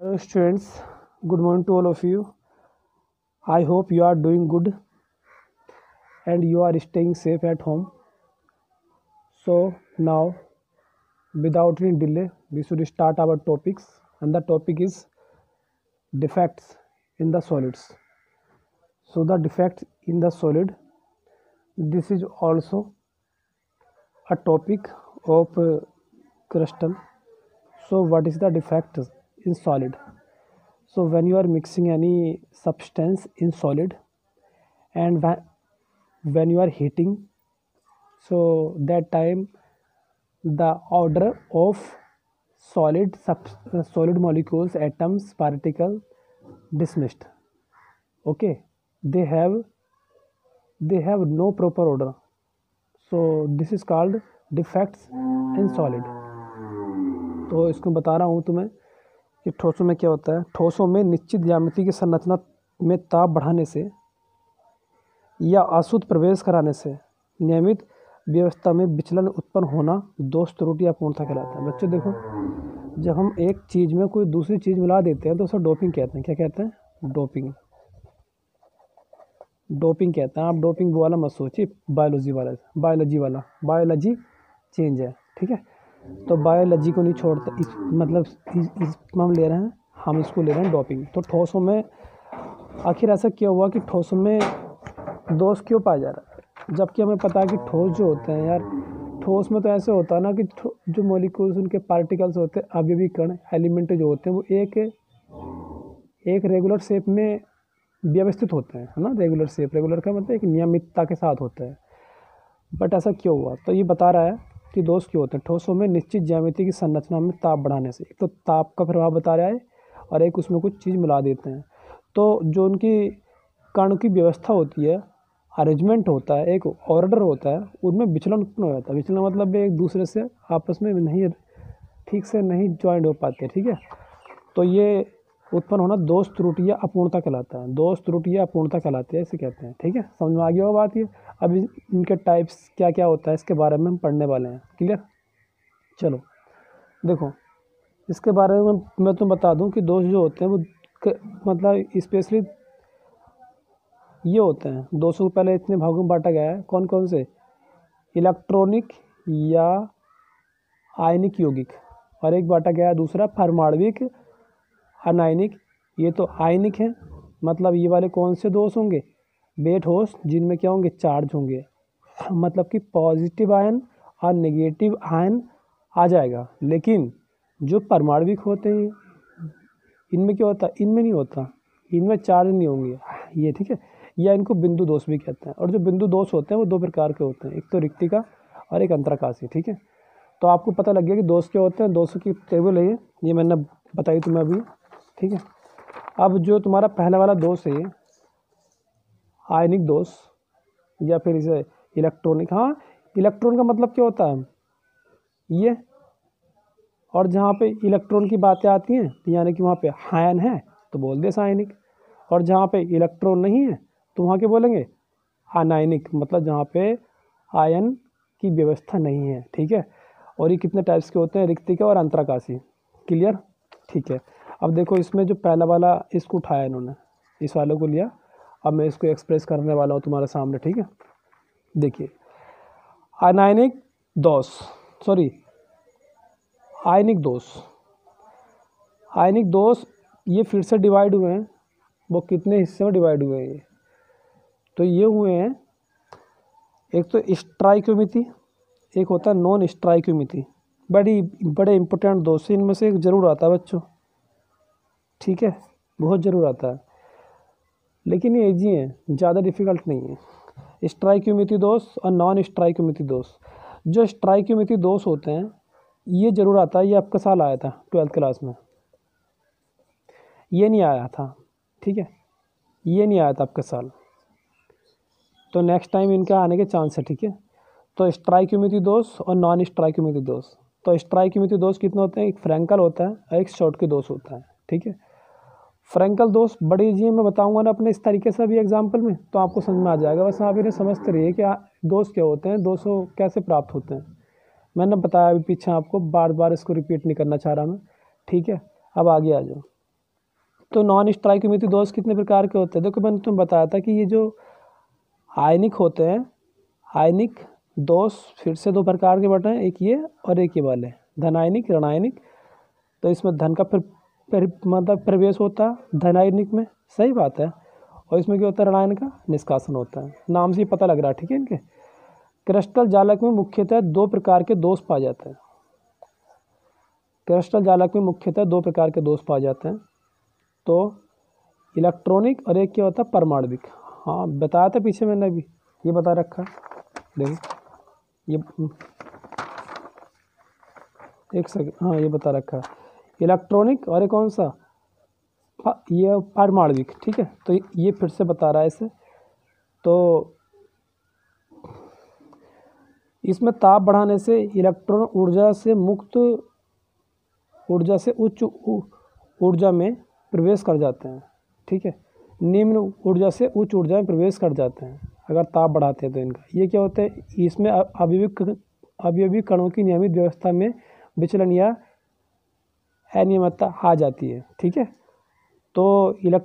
Hello students, good morning to all of you. I hope you are doing good and you are staying safe at home. So now, without any delay, we should start our topics, and the topic is defects in the solids. So the defects in the solid, this is also a topic of crystal. So what is the defect in solid? So when you are mixing any substance in solid and when you are heating, so that time the order of solid molecules, atoms, particle dismissed. Okay, they have no proper order. So this is called defects in solid. तो इसको बता रहा हूँ तुम्हें कि ठोसों में क्या होता है। ठोसों में निश्चित ज्यामिति की संरचना में ताप बढ़ाने से या अशुद्ध प्रवेश कराने से नियमित व्यवस्था में विचलन उत्पन्न होना दोष त्रुटि अपूर्णता कहलाता है। बच्चों देखो, जब हम एक चीज़ में कोई दूसरी चीज़ मिला देते हैं तो उसे डोपिंग कहते हैं। क्या कहते हैं? डोपिंग कहते हैं। आप डोपिंग वाला मत सोचिए, बायोलॉजी चेंज है, ठीक है। तो बायोलॉजी को नहीं छोड़ता, इसमें हम ले रहे हैं, हम इसको ले रहे हैं डोपिंग। तो ठोसों में आखिर ऐसा क्या हुआ कि ठोसों में दोष क्यों पाया जा रहा है, जबकि हमें पता है कि ठोस जो होते हैं यार, ठोस में तो ऐसे होता है ना कि जो मॉलिक्यूल्स, उनके पार्टिकल्स होते हैं, अवयवी कण, एलिमेंट जो होते हैं, वो एक रेगुलर शेप में व्यवस्थित होते हैं, है ना। रेगुलर का मतलब एक नियमितता के साथ होता है। बट ऐसा क्यों हुआ? तो ये बता रहा है कि दोष क्यों होते हैं। ठोसों में निश्चित ज्यामिति की संरचना में ताप बढ़ाने से, एक तो ताप का प्रभाव बता रहा है और एक उसमें कुछ चीज़ मिला देते हैं। तो जो उनकी कण की व्यवस्था होती है, अरेंजमेंट होता है, एक ऑर्डर होता है, उनमें विचलन उत्पन्न हो जाता है। विचलन मतलब एक दूसरे से आपस में नहीं ठीक से नहीं ज्वाइंट हो पाते, ठीक है। तो ये उत्पन्न होना दोष त्रुटि या अपूर्णता कहलाता है। दोष त्रुटि या अपूर्णता कहलाती है, इसे कहते हैं, ठीक है। समझ में आ गया वो बात। ये अब इनके टाइप्स क्या क्या होता है इसके बारे में हम पढ़ने वाले हैं। क्लियर? चलो देखो, इसके बारे में मैं तुम्हें बता दूं कि दोष जो होते हैं वो मतलब स्पेशली ये होते हैं। दोषों को पहले इतने भागों में बांटा गया है। कौन कौन से? इलेक्ट्रॉनिक या आयनिक यौगिक, और एक बांटा गया है दूसरा परमाणविक अनायनिक। ये तो आयनिक है, मतलब ये वाले कौन से दोष होंगे? वे ठोस जिनमें क्या होंगे? चार्ज होंगे, मतलब कि पॉजिटिव आयन और नेगेटिव आयन आ जाएगा। लेकिन जो परमाणविक होते हैं इनमें क्या होता है? इनमें नहीं होता, इनमें चार्ज नहीं होंगे ये, ठीक है। या इनको बिंदु दोष भी कहते हैं। और जो बिंदु दोष होते हैं वो दो प्रकार के होते हैं, एक तो रिक्तिका और एक अंतरकाशी, ठीक है। तो आपको पता लग गया कि दोष क्या होते हैं। दोषों की टेबल है ये मैंने बताई तुम्हें अभी, ठीक है। अब जो तुम्हारा पहला वाला दोष है आयनिक दोष, या फिर इसे इलेक्ट्रॉनिक। हाँ, इलेक्ट्रॉन का मतलब क्या होता है? ये, और जहाँ पे इलेक्ट्रॉन की बातें आती हैं यानी कि वहाँ पे आयन है तो बोल दे आयनिक, और जहाँ पे इलेक्ट्रॉन नहीं है तो वहाँ के बोलेंगे अनायनिक, मतलब जहाँ पे आयन की व्यवस्था नहीं है, ठीक है। और ये कितने टाइप्स के होते हैं? रिक्तिका और अंतरकाशी। क्लियर? ठीक है। अब देखो, इसमें जो पहला वाला इसको उठाया इन्होंने, इस वाले को लिया। अब मैं इसको एक्सप्रेस करने वाला हूँ तुम्हारे सामने, ठीक है। देखिए, आयनिक दोष ये फिर से डिवाइड हुए हैं। वो कितने हिस्से में डिवाइड हुए हैं? तो ये हुए हैं, एक तो स्ट्राइकोमिति, एक होता है नॉन स्ट्राइकोमिति। बड़े इंपॉर्टेंट दोष इनमें से एक जरूर आता है बच्चों, ठीक है, बहुत ज़रूर आता है। लेकिन ये ईजी है, ज़्यादा डिफिकल्ट नहीं है। स्ट्राइकोमिति दोष और नॉन स्ट्राइकोमिति दोष। जो स्ट्राइकोमिति दोष होते हैं ये जरूर आता है, ये आपका साल आया था 12th क्लास में, ये नहीं आया था, ठीक है, ये नहीं आया था आपका साल। तो नेक्स्ट टाइम इनका आने के चांस है, ठीक है। तो स्ट्राइकोमिति दोष और नॉन स्ट्राइकोमिति दोष। तो स्ट्राइकोमिति दोष कितने होते हैं? एक फ्रैंकल होता है और एक शॉर्टकी दोष होता है, ठीक है। फ्रैंकल दोष बड़ी ईजी है, मैं बताऊंगा ना अपने इस तरीके से भी एग्जाम्पल में, तो आपको समझ में आ जाएगा। बस आप इन्हें समझते रहिए कि दोष क्या होते हैं, दोषों कैसे प्राप्त होते हैं। मैंने बताया अभी पीछे आपको, बार बार इसको रिपीट नहीं करना चाह रहा मैं, ठीक है। अब आगे आ जाओ। तो नॉन स्टोइकोमेट्रिक दोष कितने प्रकार के होते हैं? देखो मैंने तुम्हें बताया था कि ये जो आयनिक होते हैं, आयनिक दोष फिर से 2 प्रकार के बटे हैं, एक ये और एक ये वाले, धनायनिक ऋणायनिक। तो इसमें धन का मतलब प्रवेश होता है धनायनिक में, सही बात है, और इसमें क्या होता है, ऋणायन का निष्कासन होता है। नाम से ही पता लग रहा है, ठीक है। इनके क्रिस्टल जालक में मुख्यतः 2 प्रकार के दोष पाए जाते हैं। क्रिस्टल जालक में मुख्यतः 2 प्रकार के दोष पाए जाते हैं, तो इलेक्ट्रॉनिक और एक क्या होता है, परमाणविक। हाँ बताया था पीछे मैंने, अभी ये बता रखा है, देखो ये एक सेकंड, हाँ ये बता रखा है, इलेक्ट्रॉनिक और एक कौन सा, ये परमाणविक, ठीक है। तो ये फिर से बता रहा है इसे। तो इसमें ताप बढ़ाने से इलेक्ट्रॉन ऊर्जा से उच्च ऊर्जा में प्रवेश कर जाते हैं, ठीक है। निम्न ऊर्जा से उच्च ऊर्जा में प्रवेश कर जाते हैं अगर ताप बढ़ाते हैं तो इनका। ये क्या होता है, इसमें अवयवी कणों की नियमित व्यवस्था में विचलन या अनियमितता आ जाती है, ठीक है। तो ये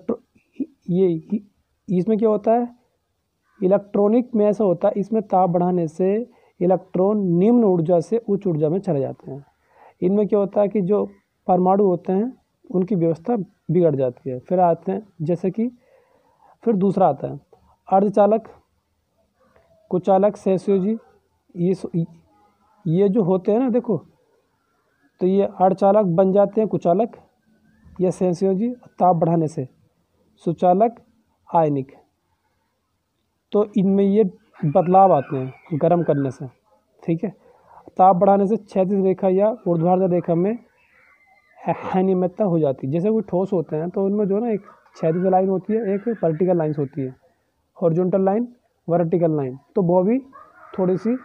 इसमें क्या होता है, इलेक्ट्रॉनिक में ऐसा होता है, इसमें ताप बढ़ाने से इलेक्ट्रॉन निम्न ऊर्जा से उच्च ऊर्जा में चले जाते हैं। इनमें क्या होता है कि जो परमाणु होते हैं उनकी व्यवस्था बिगड़ जाती है। फिर आते हैं जैसे कि, फिर दूसरा आता है अर्धचालक, कुचालक, सहसंयोजी। ये जो होते हैं ना, देखो तो ये अर्धचालक बन जाते हैं कुचालक या सहसंयोजी ताप बढ़ाने से, सुचालक, आयनिक। तो इनमें ये बदलाव आते हैं गर्म करने से, ठीक है। ताप बढ़ाने से क्षैतिज रेखा या ऊर्ध्वाधर रेखा में अनियमितता हो जाती है। जैसे कोई ठोस होते हैं तो उनमें जो ना एक क्षैतिज लाइन होती है, एक वर्टिकल लाइन्स होती है, हॉरिजॉन्टल लाइन, वर्टिकल लाइन, तो वो भी थोड़ी सी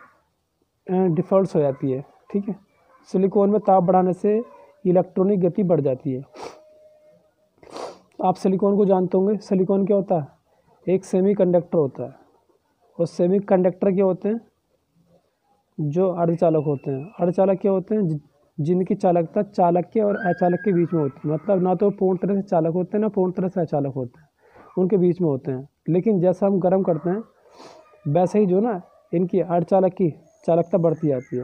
डिफॉल्ट हो जाती है, ठीक है। सिलिकॉन में ताप बढ़ाने से इलेक्ट्रॉनिक गति बढ़ जाती है। आप सिलिकॉन को जानते होंगे, सिलिकॉन क्या होता है, एक सेमीकंडक्टर होता है, और सेमीकंडक्टर क्या होते हैं, जो अर्धचालक होते हैं। अर्धचालक क्या होते हैं, जिनकी चालकता चालक के और अचालक के बीच में होती है, मतलब ना तो पूर्ण तरह से चालक होते हैं ना पूर्ण तरह से अचालक होते हैं, उनके बीच में होते हैं। लेकिन जैसा हम गर्म करते हैं वैसे ही जो ना इनकी अर्धचालक की चालकता बढ़ती जाती है।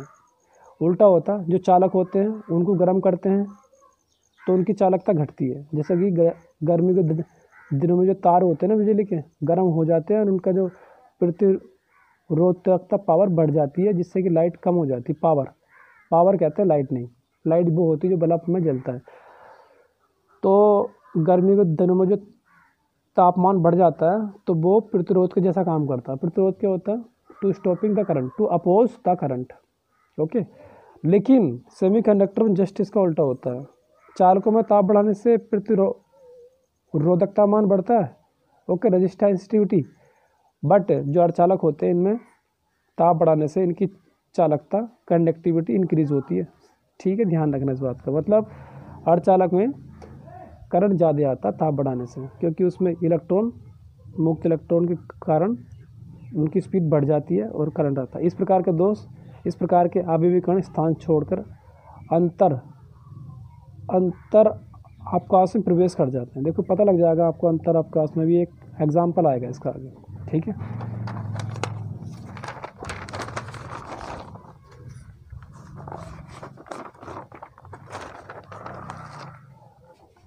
उल्टा होता, जो चालक होते हैं उनको गर्म करते हैं तो उनकी चालकता घटती है। जैसे कि गर्मी के दिनों में जो तार होते हैं ना बिजली के, गर्म हो जाते हैं और उनका जो प्रतिरोधकता पावर बढ़ जाती है, जिससे कि लाइट कम हो जाती है। पावर कहते हैं लाइट नहीं, लाइट वो होती है जो बल्ब में जलता है। तो गर्मी के दिनों में जो तापमान बढ़ जाता है तो वो प्रतिरोध के जैसा काम करता है। प्रतिरोध क्या होता है, to stopping the current, to oppose the current, okay. लेकिन सेमीकंडक्टर में जस्ट इसका उल्टा होता है। चालकों में ताप बढ़ाने से प्रतिरोधकता मान बढ़ता है, ओके, रेजिस्टिविटी। बट जो अर्धचालक होते हैं इनमें ताप बढ़ाने से इनकी चालकता, कंडक्टिविटी इंक्रीज होती है, ठीक है। ध्यान रखना इस बात का, मतलब अर्धचालक में करंट ज़्यादा आता है ताप बढ़ाने से, क्योंकि उसमें इलेक्ट्रॉन, मुक्त इलेक्ट्रॉन के कारण उनकी स्पीड बढ़ जाती है और करंट आता है। इस प्रकार के दोष, इस प्रकार के आवेगी कण स्थान छोड़कर अंतर अवकाश में प्रवेश कर जाते हैं। देखो पता लग जाएगा आपको, अंतर अवकाश में भी एक एग्जाम्पल आएगा इसका आगे, ठीक है।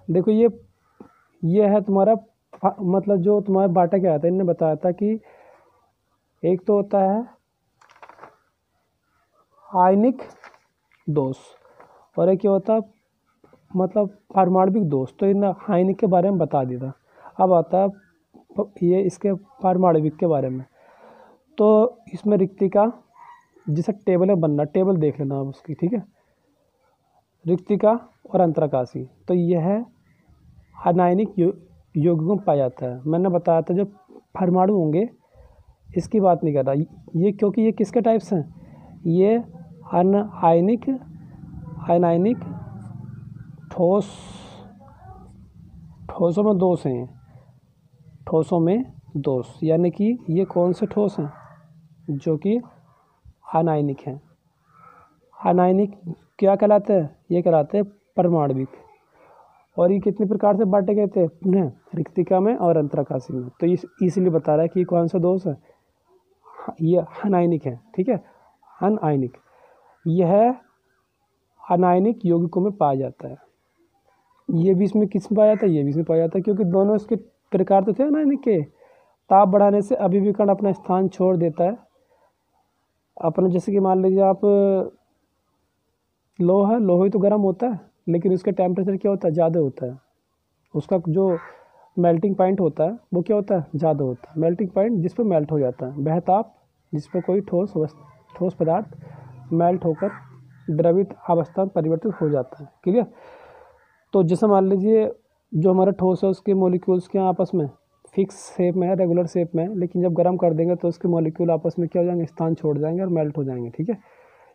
देखो ये है तुम्हारा, मतलब जो तुम्हारे बाटा क्या आता है, इन्होंने बताया था कि एक तो होता है आयनिक दोष और एक क्या होता है मतलब पारमाणविक दोष। तो इन आयनिक के बारे में बता दिया था। अब आता है ये इसके पारमाणविक के बारे में। तो इसमें रिक्तिका, जिसे टेबल में बनना, टेबल देख लेना आप उसकी, ठीक है। रिक्तिका और अंतराकाशी, तो यह है अनायनिक यौगिकों में पाया जाता है। मैंने बताया था जो परमाणु होंगे इसकी बात नहीं कर रहा ये, क्योंकि ये किसके टाइप्स हैं, ये अनायनिक ठोसों में दोष हैं, ठोसों में दोष, यानी कि ये कौन से ठोस हैं, जो कि अनायनिक हैं। अनायनिक क्या कहलाते हैं, ये कहलाते हैं परमाणविक। और ये कितने प्रकार से बांटे गए थे, पुनः रिक्तिका में और अंतराकाशी में। तो इसलिए बता रहा है कि ये कौन सा दोष है, ये अनायनिक है। ठीक है, अनायनिक, यह अनायनिक यौगिकों में पाया जाता है। ये भी इसमें किस में पाया जाता है, ये भी इसमें पाया जाता है, क्योंकि दोनों इसके प्रकार तो थे अनायनिक के। ताप बढ़ाने से अभिविकर्ण अपना स्थान छोड़ देता है अपने, जैसे कि मान लीजिए आप लोहा, लोहा ही तो गर्म होता है, लेकिन उसका टेम्परेचर क्या होता है, ज़्यादा होता है। उसका जो मेल्टिंग पॉइंट होता है वो क्या होता है, ज़्यादा होता है। मेल्टिंग पॉइंट जिस पर मेल्ट हो जाता है, वह ताप जिस पर कोई ठोस पदार्थ मेल्ट होकर द्रवित अवस्था में परिवर्तित हो जाता है। क्लियर। तो जैसे मान लीजिए जो हमारा ठोस है उसके मॉलिक्यूल्स क्या आपस में फिक्स शेप में है, रेगुलर शेप में है, लेकिन जब गर्म कर देंगे तो उसके मॉलिक्यूल आपस में क्या हो जाएंगे, स्थान छोड़ जाएंगे और मेल्ट हो जाएंगे। ठीक है,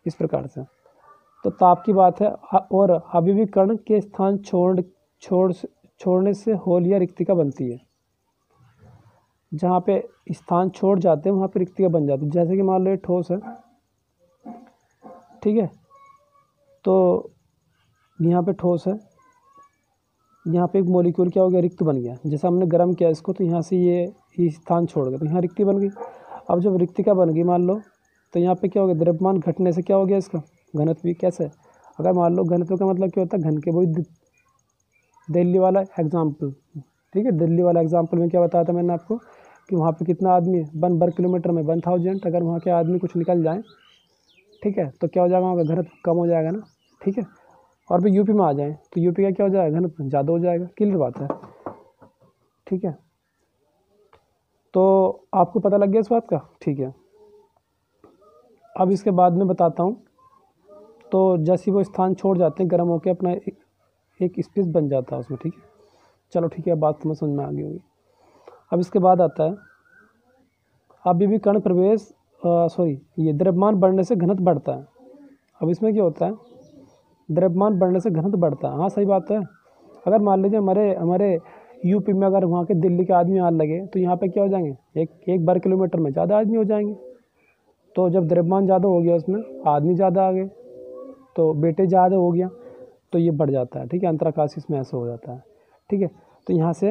इस प्रकार से। तो ताप की बात है। और अभिविकर्ण के स्थान छोड़ने से होल या रिक्तिका बनती है। जहाँ पे स्थान छोड़ जाते हैं वहाँ पे रिक्तिका बन जाती है। जैसे कि मान लो ये ठोस है, ठीक है, तो यहाँ पे ठोस है, यहाँ पे एक मॉलिक्यूल क्या हो गया, रिक्त बन गया। जैसे हमने गर्म किया इसको तो यहाँ से ये स्थान छोड़ गया तो यहाँ रिक्ति बन गई। अब जब रिक्तिका बन गई मान लो, तो यहाँ पे क्या हो गया, द्रव्यमान घटने से क्या हो गया, इसका घनत्व भी। कैसे, अगर मान लो घनत्व का मतलब क्या होता है, घन के, वही दिल्ली वाला एग्जाम्पल। ठीक है, दिल्ली वाला एग्जाम्पल में क्या बताया था मैंने आपको कि वहाँ पे कितना आदमी है, 1 वर्ग किलोमीटर में 1000। अगर वहाँ के आदमी कुछ निकल जाए, ठीक है, तो क्या हो जाएगा, वहाँ का घनत्व कम हो जाएगा ना। ठीक है, और भी यूपी में आ जाए तो यूपी का क्या हो जाएगा, घनत्व ज़्यादा हो जाएगा। क्लियर बात है। ठीक है, तो आपको पता लग गया इस बात का। ठीक है, अब इसके बाद में बताता हूँ। तो जैसे वो स्थान छोड़ जाते हैं, गर्म होकर अपना एक स्पेस बन जाता है उसमें। ठीक है, चलो ठीक है, बात तुम्हें समझ में आ गई होगी। अब इसके बाद आता है अभिविकर्ण प्रवेश, ये द्रव्यमान बढ़ने से घनत्व बढ़ता है। अब इसमें क्या होता है, द्रव्यमान बढ़ने से घनत्व बढ़ता है। हाँ सही बात है। अगर मान लीजिए हमारे यूपी में अगर वहाँ के दिल्ली के आदमी आने लगे तो यहाँ पे क्या हो जाएंगे, एक वर्ग किलोमीटर में ज़्यादा आदमी हो जाएंगे। तो जब द्रव्यमान ज़्यादा हो गया उसमें आदमी ज़्यादा आ गए तो बेटे ज़्यादा हो गया तो ये बढ़ जाता है। ठीक है, अंतराकाशी में ऐसा हो जाता है। ठीक है, तो यहाँ से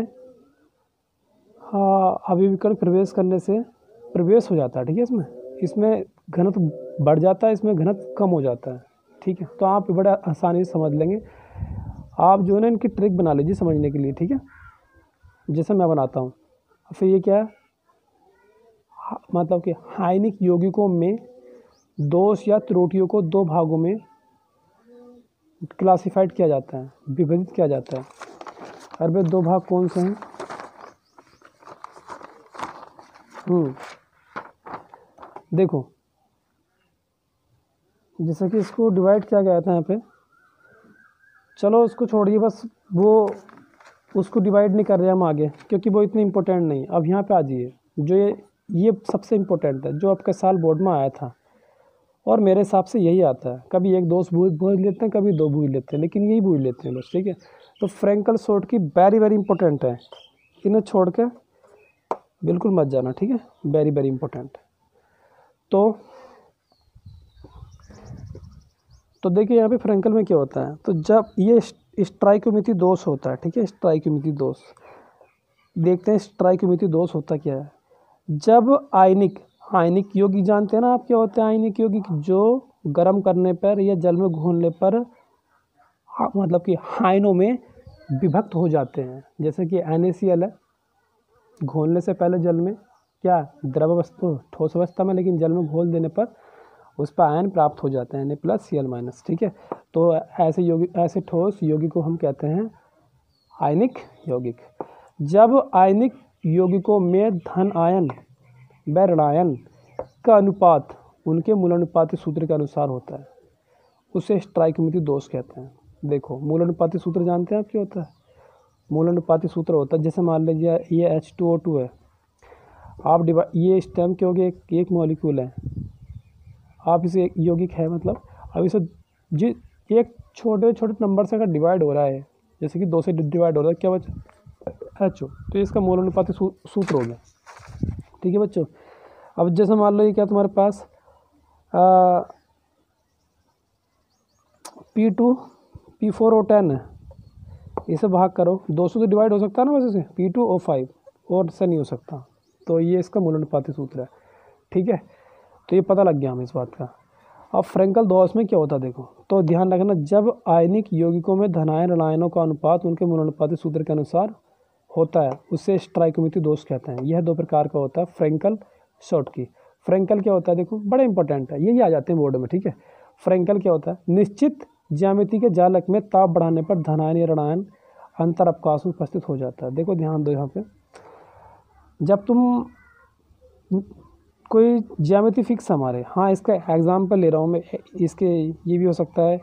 अभिविकर्ण प्रवेश करने से प्रवेश हो जाता है। ठीक है, इसमें घनत्व बढ़ जाता है, इसमें घनत्व कम हो जाता है। ठीक है, तो आप बड़ा आसानी से समझ लेंगे। आप जो है ना इनकी ट्रिक बना लीजिए समझने के लिए। ठीक है, जैसे मैं बनाता हूँ। फिर ये क्या है, मतलब कि आयनिक यौगिकों में दोष या त्रुटियों को 2 भागों में क्लासिफाइड किया जाता है, विभाजित किया जाता है। और वे 2 भाग कौन से हैं, देखो जैसे कि इसको डिवाइड किया गया था यहाँ पे। चलो उसको छोड़िए, बस वो उसको डिवाइड नहीं कर रहे हम आगे, क्योंकि वो इतनी इम्पोर्टेंट नहीं। अब यहाँ पे आ जाइए, जो ये सबसे इम्पोर्टेंट है, जो आपके साल बोर्ड में आया था, और मेरे हिसाब से यही आता है। कभी एक दोस्त बूझ लेते हैं, कभी 2 बूझ लेते हैं, लेकिन यही बूझ लेते हैं बस। ठीक है, तो फ्रैंकल सोर्ट की वेरी वेरी इंपॉर्टेंट है, इन्हें छोड़ के बिल्कुल मत जाना। ठीक है, वेरी वेरी इंपॉर्टेंट। तो देखिए यहाँ पे फ्रैंकल में क्या होता है, तो जब ये स्ट्राइकोमिति दोष होता है। ठीक है, स्ट्राइकोमिति दोष देखते हैं। स्ट्राइकोमिति दोष होता क्या है, जब आयनिक यौगिक जानते हैं ना आप क्या होते हैं, आयनिक यौगिक जो गर्म करने पर या जल में घोलने पर मतलब कि आयनों में विभक्त हो जाते हैं। जैसे कि NaCl है, घोलने से पहले जल में क्या द्रव वस्तु ठोस अवस्था में, लेकिन जल में घोल देने पर उस पर आयन प्राप्त हो जाते हैं, Na+Cl-। ठीक है, तो ऐसे ठोस यौगिक को हम कहते हैं आयनिक यौगिक। जब आयनिक यौगिकों में धन आयन व ऋणायन का अनुपात उनके मूलानुपाती सूत्र के अनुसार होता है, उसे स्ट्राइकोमिति दोष कहते हैं। देखो मूलानुपाती सूत्र जानते हैं आप क्या होता है, मूलानुपाती सूत्र होता है, जैसे मान लीजिए ये H2O2 है, आप ये स्टेम के हो गए एक मॉलिक्यूल है, आप इसे यौगिक है मतलब, अब इसे एक छोटे छोटे नंबर से अगर डिवाइड हो रहा है, जैसे कि 2 से डिवाइड हो रहा है, क्या बचा HO, तो इसका मूलानुपाती सूत्र हो गया। ठीक है बच्चों, अब जैसे मान लो ये क्या तुम्हारे पास P2 P4O10 है, इसे भाग करो, 2 से तो डिवाइड हो सकता है ना वैसे से, P2O5 और से नहीं हो सकता। तो ये इसका मूल अनुपाती सूत्र है, ठीक है। तो ये पता लग गया हमें इस बात का। अब फ्रेंकल दोष में क्या होता है देखो, तो ध्यान रखना, जब आयनिक यौगिकों में धनायन ऋणायनों का अनुपात उनके मूल अनुपाती सूत्र के अनुसार होता है उसे स्टाइकोमेट्री दोष कहते हैं। यह 2 प्रकार का होता है, फ्रेंकल, शॉर्टकी। फ्रेंकल क्या होता है देखो, बड़ा इंपॉर्टेंट है, यही आ जाते हैं बोर्ड में, ठीक है। फ्रेंकल क्या होता है, निश्चित ज्यामिति के जालक में ताप बढ़ाने पर धनायन या ऋणायन अंतर अवकाश में उपस्थित हो जाता है। देखो ध्यान दो यहाँ पे, जब तुम कोई ज्यामिति फिक्स हमारे, हाँ इसका एग्जाम्पल ले रहा हूँ मैं, इसके ये भी हो सकता है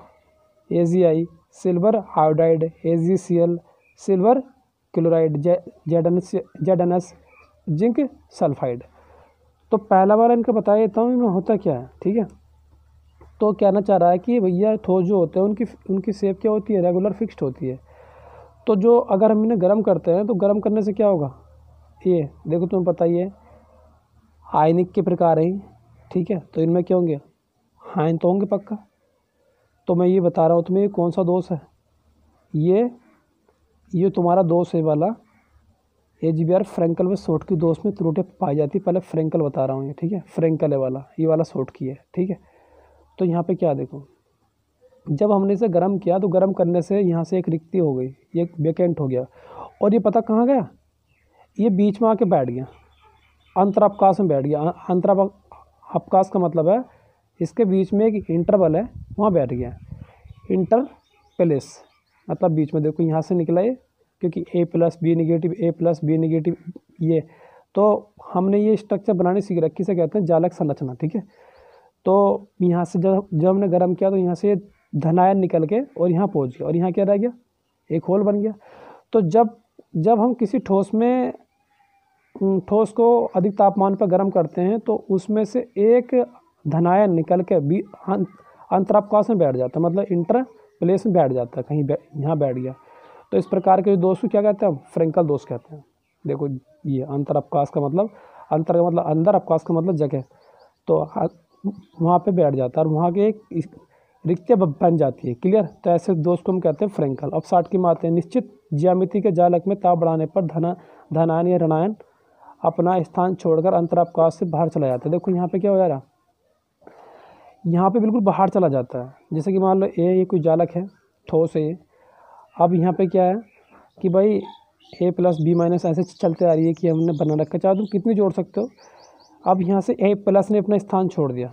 AgI silver iodide, AgCl silver chloride, ZnS zinc sulphide. तो पहला बार इनका बता देता हूँ इनमें होता क्या है, ठीक है। तो कहना चाह रहा है कि भैया ठोस जो होते हैं उनकी शेप क्या होती है, रेगुलर फिक्स्ड होती है। तो जो अगर हम इन्हें गर्म करते हैं तो गर्म करने से क्या होगा, ये देखो तुम्हें पता ही है आयनिक के प्रकार हैं, ठीक है। तो इनमें क्या होंगे, हाइन तो होंगे पक्का। तो मैं ये बता रहा हूँ तुम्हें कौन सा दोष है, ये तुम्हारा दोष है वाला AgBr फ्रेंकल व शॉर्टकी दोष में त्रुटि पाई जाती है। पहले फ्रेंकल बता रहा हूँ ये, ठीक है, फ्रेंकल है वाला, ये वाला शॉर्टकी है, ठीक है। तो यहाँ पे क्या देखो, जब हमने इसे गर्म किया तो गर्म करने से यहाँ से एक रिक्ति हो गई, ये वैकेंट हो गया, और ये पता कहाँ गया, ये बीच में आके बैठ गया, अंतरावकाश में बैठ गया। अंतरावकाश का मतलब है इसके बीच में एक इंटरवल है, वहाँ बैठ गया, इंटरप्लेस मतलब बीच में। देखो यहाँ से निकला ये, क्योंकि A+B नेगेटिव, A+B नेगेटिव, ये तो हमने ये स्ट्रक्चर बनाने सीख रखी, से कहते हैं जालक संरचना, ठीक है। तो यहाँ से जब हमने गर्म किया तो यहाँ से धनायन निकल के और यहाँ पहुँच गया, और यहाँ क्या रह गया, एक होल बन गया। तो जब हम किसी ठोस को अधिक तापमान पर गर्म करते हैं तो उसमें से एक धनायन निकल के अंतरावकाश में बैठ जाता है, मतलब इंटर प्लेस में बैठ जाता है, कहीं यहाँ बैठ गया। तो इस प्रकार के दोष को क्या कहते हैं, फ्रेंकल दोष कहते हैं। देखो ये अंतरावकाश का मतलब, अंतर का मतलब अंदर, अवकाश का मतलब जगह, तो वहाँ पे बैठ जाता है और वहाँ के एक रिक्तियाँ बन जाती है, क्लियर। तो ऐसे दोष को हम कहते हैं फ्रेंकल। अब 60 की मात्रा, निश्चित ज्यामिति के जालक में ताप बढ़ाने पर धनायन या ऋणायन अपना स्थान छोड़कर अंतरावकाश से बाहर चला जाता है। देखो यहाँ पे क्या हो जा रहा, यहाँ पे बिल्कुल बाहर चला जाता है। जैसे कि मान लो ये कोई जालक है, ठोस है ये। अब यहाँ पे क्या है कि भाई A+B- ऐसे चलते आ रही है कि हमने बना रखा, चाहे तुम कितनी जोड़ सकते हो। अब यहाँ से A+ ने अपना स्थान छोड़ दिया,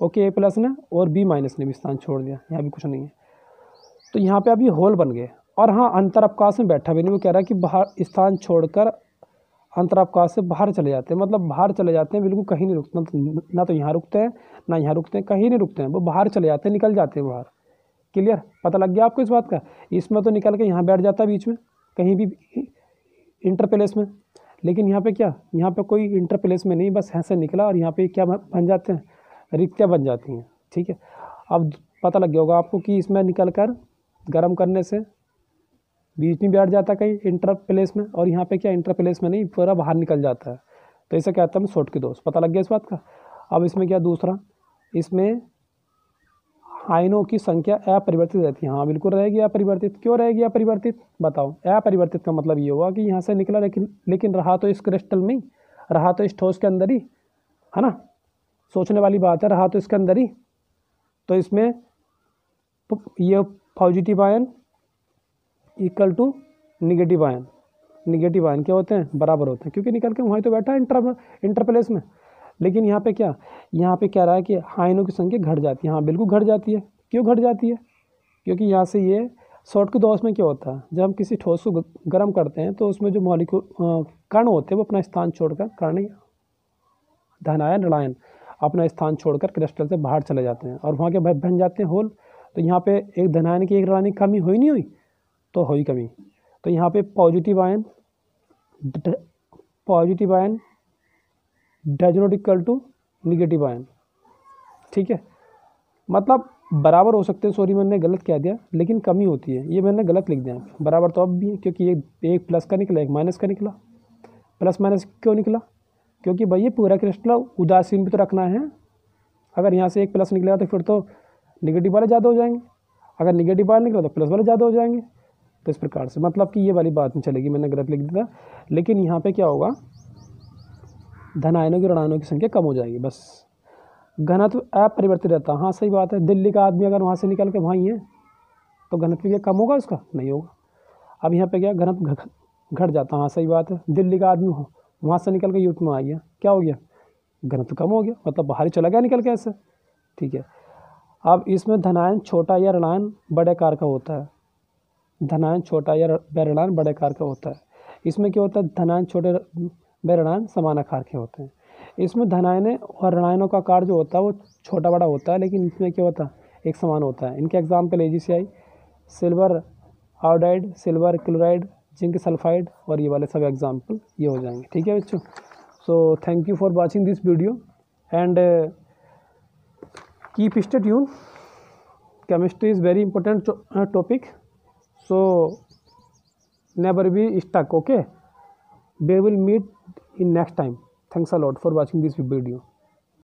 ओके, A+ ने, और B- ने भी स्थान छोड़ दिया, यहाँ भी कुछ नहीं है। तो यहाँ पे अभी होल बन गए, और हाँ अंतरावकाश में बैठा भी नहीं, वो कह रहा है कि बाहर स्थान छोड़कर अंतरावकाश से बाहर चले जाते हैं, मतलब बाहर चले जाते हैं, बिल्कुल कहीं नहीं रुकते, ना तो यहाँ रुकते हैं ना यहाँ रुकते हैं, कहीं नहीं रुकते हैं, वो बाहर चले जाते हैं, निकल जाते हैं बाहर, क्लियर। पता लग गया आपको इस बात का। इसमें तो निकल के यहाँ बैठ जाता है बीच में कहीं भी इंटरप्लेस में, लेकिन यहाँ पे क्या, यहाँ पे कोई इंटरप्लेस में नहीं, बस ऐसे निकला और यहाँ पे क्या बन जाते हैं, रिक्तियाँ बन जाती हैं, ठीक है। अब पता लग गया होगा आपको कि इसमें निकल कर गर्म करने से बीच में बैठ जाता है कहीं इंटरप्लेस में, और यहाँ पे क्या इंटरप्लेस में नहीं, पूरा बाहर निकल जाता है। तो इसे कहते हैं शॉर्टकी दोष। पता लग गया इस बात का। अब इसमें क्या दूसरा, इसमें आयनों की संख्या अपरिवर्तित रहती है। हाँ बिल्कुल रहेगी अपरिवर्तित। क्यों रहेगी अपरिवर्तित, बताओ। अपरिवर्तित का मतलब ये हुआ कि यहाँ से निकला लेकिन रहा तो इस क्रिस्टल में ही, रहा तो इस ठोस के अंदर ही, है ना। सोचने वाली बात है, रहा तो इसके अंदर ही। तो इसमें ये positive ion equal to negative ion, negative ion क्या होते हैं, बराबर होते हैं, क्योंकि निकल के वहीं तो बैठा है इंटरप्लेस में। लेकिन यहाँ पे क्या, यहाँ पे कह रहा है कि आयनों की संख्या घट जाती है। हाँ बिल्कुल घट जाती है। क्यों घट जाती है, क्योंकि यहाँ से ये शॉर्टकी दोष में क्या होता है, जब हम किसी ठोस को गर्म करते हैं तो उसमें जो मॉलिक्यूल कण होते हैं वो अपना स्थान छोड़कर, कण धनायन ऋणायन अपना स्थान छोड़कर क्रिस्टल से बाहर चले जाते हैं और वहाँ के बन जाते हैं होल। तो यहाँ पे एक धनायन की एक ऋणायन की कमी हुई नहीं हुई, तो हुई कमी। तो यहाँ पे positive ion does not equal to negative ion, ठीक है, मतलब बराबर हो सकते हैं। सॉरी मैंने गलत कह दिया, लेकिन कमी होती है, ये मैंने गलत लिख दिया। बराबर तो अब भी है, क्योंकि एक प्लस का निकला, एक माइनस का निकला। प्लस माइनस क्यों निकला, क्योंकि भाई ये पूरा क्रिस्टल उदासीन भी तो रखना है। अगर यहाँ से एक प्लस निकलेगा तो फिर तो निगेटिव वाले ज़्यादा हो जाएंगे, अगर निगेटिव वाले निकला तो प्लस वाले ज़्यादा हो जाएंगे। तो इस प्रकार से, मतलब कि ये वाली बात नहीं चलेगी, मैंने गलत लिख दिया। लेकिन यहाँ पे क्या होगा, धन आयनों की ऋण आयनों की संख्या कम हो जाएगी बस। घनत्व अपरिवर्तित रहता है, हाँ सही बात है। दिल्ली का आदमी अगर वहाँ से निकल के वहाँ ही है तो घनत्व क्या कम होगा उसका? नहीं होगा। अब यहाँ पे क्या, घनत्व घट जाता है, हाँ सही बात है। दिल्ली का आदमी हो वहाँ से निकल के यूपी में आ गया, क्या हो गया? घनत्व कम हो गया, मतलब बाहर ही चला गया निकल के ऐसे, ठीक है। अब इसमें धनायन छोटा या ऋणायन बड़े आकार का होता है। धनायन छोटा या ऋणायन बड़े आकार का होता है। इसमें क्या होता है, धनायन छोटे व ऋणायन समान आकार के होते हैं। इसमें धनायन और ऋणायनों का आकार जो होता है वो छोटा बड़ा होता है, लेकिन इसमें क्या होता है, एक समान होता है। इनके example AgCl, silver iodide, silver chloride, zinc sulphide, और ये वाले सब एग्जाम्पल ये हो जाएंगे, ठीक है बच्चों। So thank you for watching this video and keep stay tune. Chemistry is very important topic, so never be stuck, okay? We will meet in next time. Thanks a lot for watching this video.